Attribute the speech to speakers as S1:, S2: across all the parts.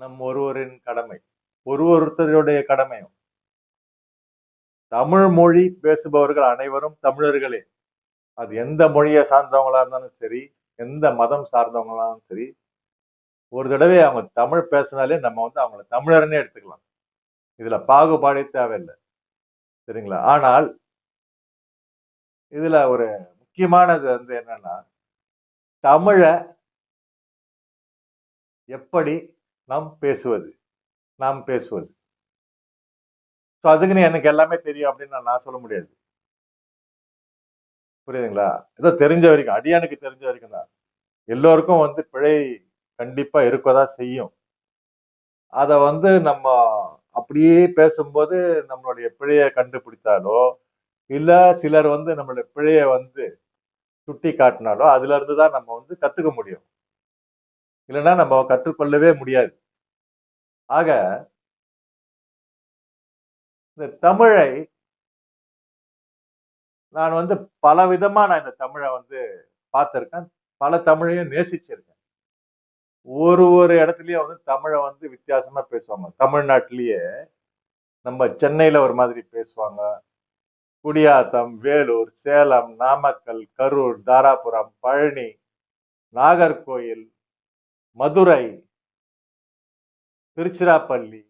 S1: நம் ஒருவரின் கடமை. ஒருவருடைய கடமையும். தமிழ் மொழி பேசுபவர்கள் அனைவரும் தமிழர்களே. அது எந்த மொழியை சார்ந்தவங்களா இருந்தாலும் சரி, எந்த மதம் சார்ந்தவங்களாலும் சரி, ஒரு தடவை அவங்க தமிழ் பேசினாலே நம்ம அவங்கள தமிழர்னே எடுத்துக்கலாம். இதுல பாகுபாடே தேவையில்லை. சரிங்களா? ஆனால் இதுல ஒரு முக்கியமானது என்னன்னா, தமிழ எப்படி நாம் பேசுவது. அதுக்குன்னு எனக்கு எல்லாமே தெரியும் அப்படின்னு நான் சொல்ல முடியாது. புரியுதுங்களா? ஏதோ தெரிஞ்ச வரைக்கும், அடியானுக்கு தெரிஞ்ச வரைக்கும் தான். எல்லோருக்கும் பிழை கண்டிப்பா இருக்கதான் செய்யும். அத நம்ம அப்படியே பேசும்போது நம்மளுடைய பிழையை கண்டுபிடித்தாலோ, இல்ல சிலர் நம்மளுடைய பிழையை சுட்டி காட்டினாலோ, அதுல இருந்துதான் நம்ம கத்துக்க முடியும். இல்லைன்னா நம்ம கற்றுக்கொள்ளவே முடியாது. ஆக இந்த தமிழை நான் பல விதமா நான் இந்த தமிழை பார்த்திருக்கேன். பல தமிழையும் நேசிச்சிருக்கேன். ஒரு இடத்துலயும் தமிழை வித்தியாசமா பேசுவாங்க. தமிழ்நாட்டிலேயே நம்ம சென்னையில ஒரு மாதிரி பேசுவாங்க. குடியாத்தம், வேலூர், சேலம், நாமக்கல், கரூர், தாராபுரம், பழனி, நாகர்கோயில், மதுரை, திருச்சிராப்பள்ளி,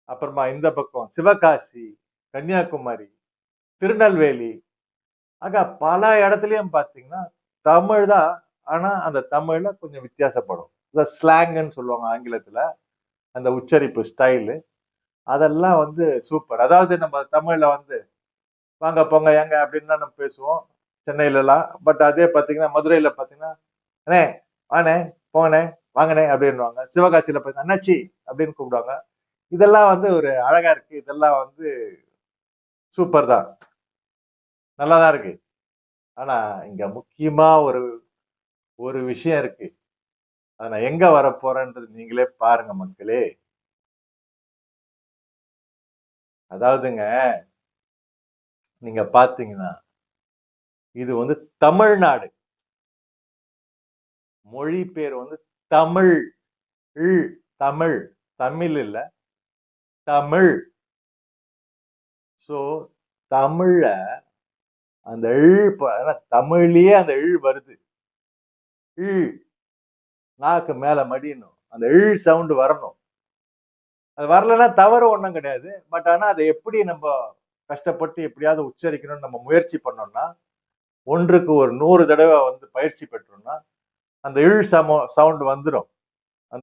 S1: அப்புறமா இந்த பக்கம் சிவகாசி, கன்னியாகுமரி, திருநெல்வேலி, ஆக பல இடத்துலயும் பாத்தீங்கன்னா தமிழ் தான். ஆனா அந்த தமிழ்ல கொஞ்சம் வித்தியாசப்படும். இந்த ஸ்லாங்னு சொல்லுவாங்க ஆங்கிலத்துல, அந்த உச்சரிப்பு ஸ்டைலு, அதெல்லாம் சூப்பர். அதாவது நம்ம தமிழ்ல வாங்க போங்க ஏங்க அப்படின்னு தான் நம்ம பேசுவோம் சென்னையில எல்லாம். பட் அதே பாத்தீங்கன்னா மதுரையில பாத்தீங்கன்னா அண்ணே வாண்ணே போங்கண்ணே வாங்கண்ணே அப்படின்னுவாங்க. சிவகாசியில பாத்தீங்கன்னா அண்ணாச்சி அப்படின்னு கூப்பிடுவாங்க. இதெல்லாம் ஒரு அழகா இருக்கு. இதெல்லாம் சூப்பர் தான், நல்லாதான் இருக்கு. ஆனா இங்க முக்கியமா ஒரு ஒரு விஷயம் இருக்கு. அதை நான் எங்க வரப்போறேன்றது நீங்களே பாருங்க மக்களே. அதாவதுங்க, நீங்க பாத்தீங்கன்னா இது தமிழ்நாடு. மொழி பேர் தமிழ். தமிழ், தமிழ் இல்ல, தமிழ். சோ தமிழ அந்த தமிழ்லயே அந்த வருது. நாக்கு மேல மடியணும், அந்த சவுண்ட் வரணும். அது வரலன்னா தவறு ஒண்ணும் கிடையாது. பட் ஆனா அதை எப்படி நம்ம கஷ்டப்பட்டு எப்படியாவது உச்சரிக்கணும்னு நம்ம முயற்சி பண்ணோம்னா, ஒன்றுக்கு ஒரு 100 தடவை பயிற்சி பெற்றோம்னா அந்த சவுண்ட் வந்துடும்.